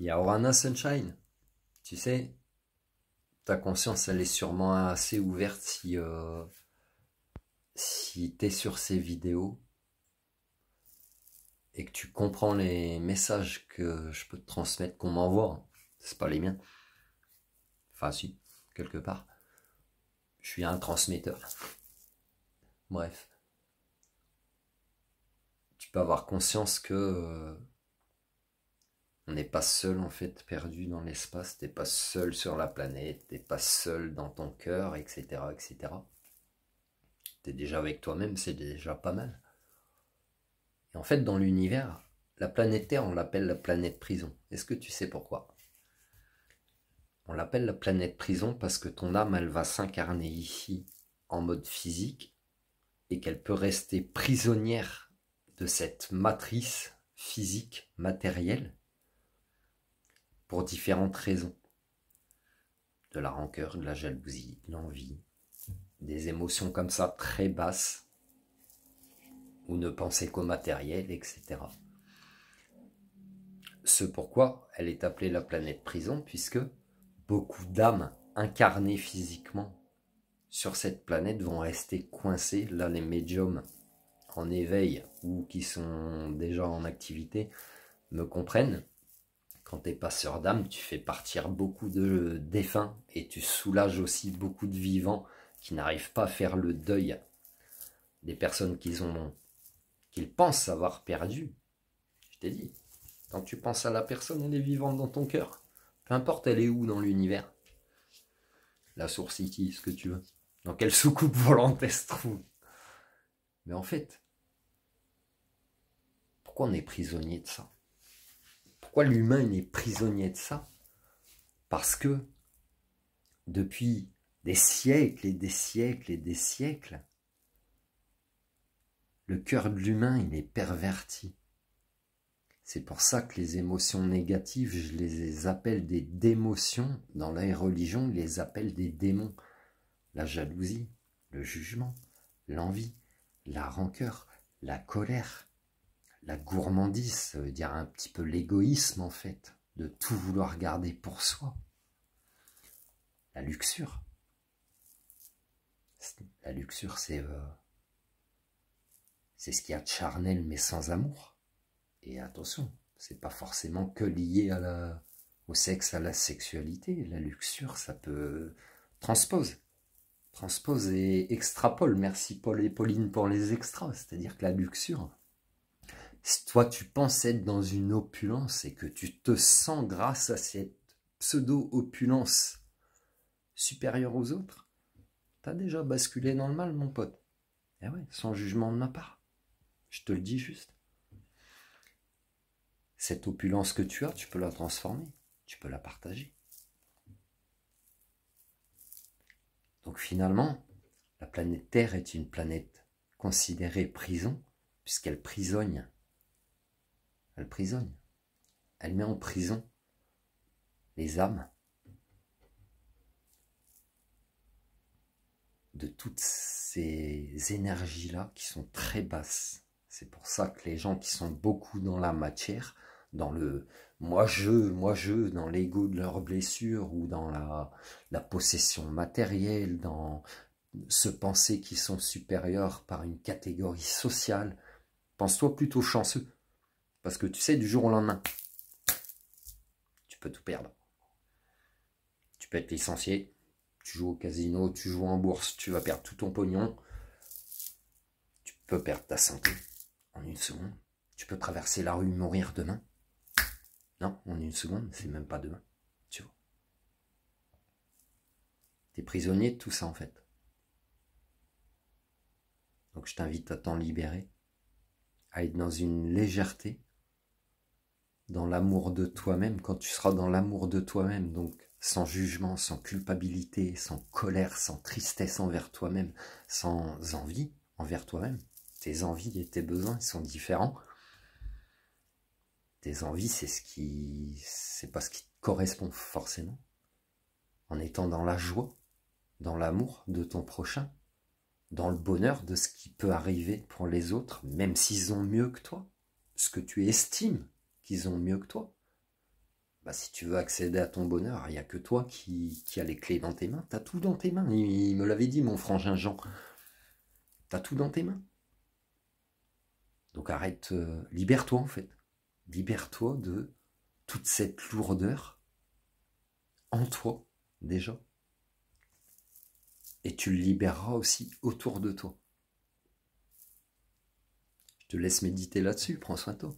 Il y a Orana Sunshine. Tu sais, ta conscience, elle est sûrement assez ouverte si t'es sur ces vidéos et que tu comprends les messages que je peux te transmettre, qu'on m'envoie. C'est pas les miens. Enfin, si, quelque part. Je suis un transmetteur. Bref. Tu peux avoir conscience que on n'est pas seul en fait perdu dans l'espace, t'es pas seul sur la planète, t'es pas seul dans ton cœur, etc. etc. T'es déjà avec toi-même, c'est déjà pas mal. Et en fait, dans l'univers, la planète Terre, on l'appelle la planète prison. Est-ce que tu sais pourquoi? On l'appelle la planète prison parce que ton âme, elle va s'incarner ici en mode physique et qu'elle peut rester prisonnière de cette matrice physique, matérielle, pour différentes raisons. De la rancœur, de la jalousie, de l'envie, des émotions comme ça très basses, ou ne penser qu'au matériel, etc. Ce pourquoi elle est appelée la planète prison, puisque beaucoup d'âmes incarnées physiquement sur cette planète vont rester coincées. Là, les médiums en éveil ou qui sont déjà en activité me comprennent. Quand tu es passeur d'âme, tu fais partir beaucoup de défunts et tu soulages aussi beaucoup de vivants qui n'arrivent pas à faire le deuil des personnes qu'ils pensent avoir perdues. Je t'ai dit, quand tu penses à la personne, elle est vivante dans ton cœur. Peu importe elle est où dans l'univers. La source City, ce que tu veux. Dans quelle soucoupe volante elle se trouve. Mais en fait, pourquoi on est prisonnier de ça? Pourquoi l'humain est prisonnier de ça? Parce que depuis des siècles et des siècles et des siècles, le cœur de l'humain, il est perverti. C'est pour ça que les émotions négatives, je les appelle des démotions. Dans la religion, ils les appellent des démons. La jalousie, le jugement, l'envie, la rancœur, la colère, la gourmandise, ça veut dire un petit peu l'égoïsme en fait, de tout vouloir garder pour soi. La luxure. La luxure, c'est ce qu'il y a de charnel mais sans amour. Et attention, c'est pas forcément que lié au sexe, à la sexualité. La luxure, ça peut... Transpose et extrapole. Merci Paul et Pauline pour les extras. C'est-à-dire que la luxure, si toi tu penses être dans une opulence et que tu te sens grâce à cette pseudo-opulence supérieure aux autres, t'as déjà basculé dans le mal, mon pote. Et ouais, sans jugement de ma part. Je te le dis juste. Cette opulence que tu as, tu peux la transformer, tu peux la partager. Donc finalement, la planète Terre est une planète considérée prison, puisqu'elle prisonne. Elle prisonne. Elle met en prison les âmes de toutes ces énergies-là qui sont très basses. C'est pour ça que les gens qui sont beaucoup dans la matière, dans le moi-je, dans l'ego de leurs blessures ou dans la possession matérielle, dans se penser qu'ils sont supérieurs par une catégorie sociale, pense-toi plutôt chanceux. Parce que tu sais, du jour au lendemain, tu peux tout perdre. Tu peux être licencié, tu joues au casino, tu joues en bourse, tu vas perdre tout ton pognon. Tu peux perdre ta santé en une seconde. Tu peux traverser la rue et mourir demain. Non, en une seconde, c'est même pas demain. Tu vois. T'es prisonnier de tout ça en fait. Donc je t'invite à t'en libérer, à être dans une légèreté, dans l'amour de toi-même. Quand tu seras dans l'amour de toi-même, donc sans jugement, sans culpabilité, sans colère, sans tristesse envers toi-même, sans envie envers toi-même. Tes envies et tes besoins sont différents. Tes envies, c'est pas ce qui te correspond forcément. En étant dans la joie, dans l'amour de ton prochain, dans le bonheur de ce qui peut arriver pour les autres, même s'ils ont mieux que toi, ce que tu estimes qu'ils ont mieux que toi. Bah, si tu veux accéder à ton bonheur, il n'y a que toi qui a les clés dans tes mains. T'as tout dans tes mains. Il me l'avait dit, mon frangin Jean. T'as tout dans tes mains. Donc arrête, libère-toi en fait. Libère-toi de toute cette lourdeur en toi, déjà. Et tu le libéreras aussi autour de toi. Je te laisse méditer là-dessus. Prends soin de toi.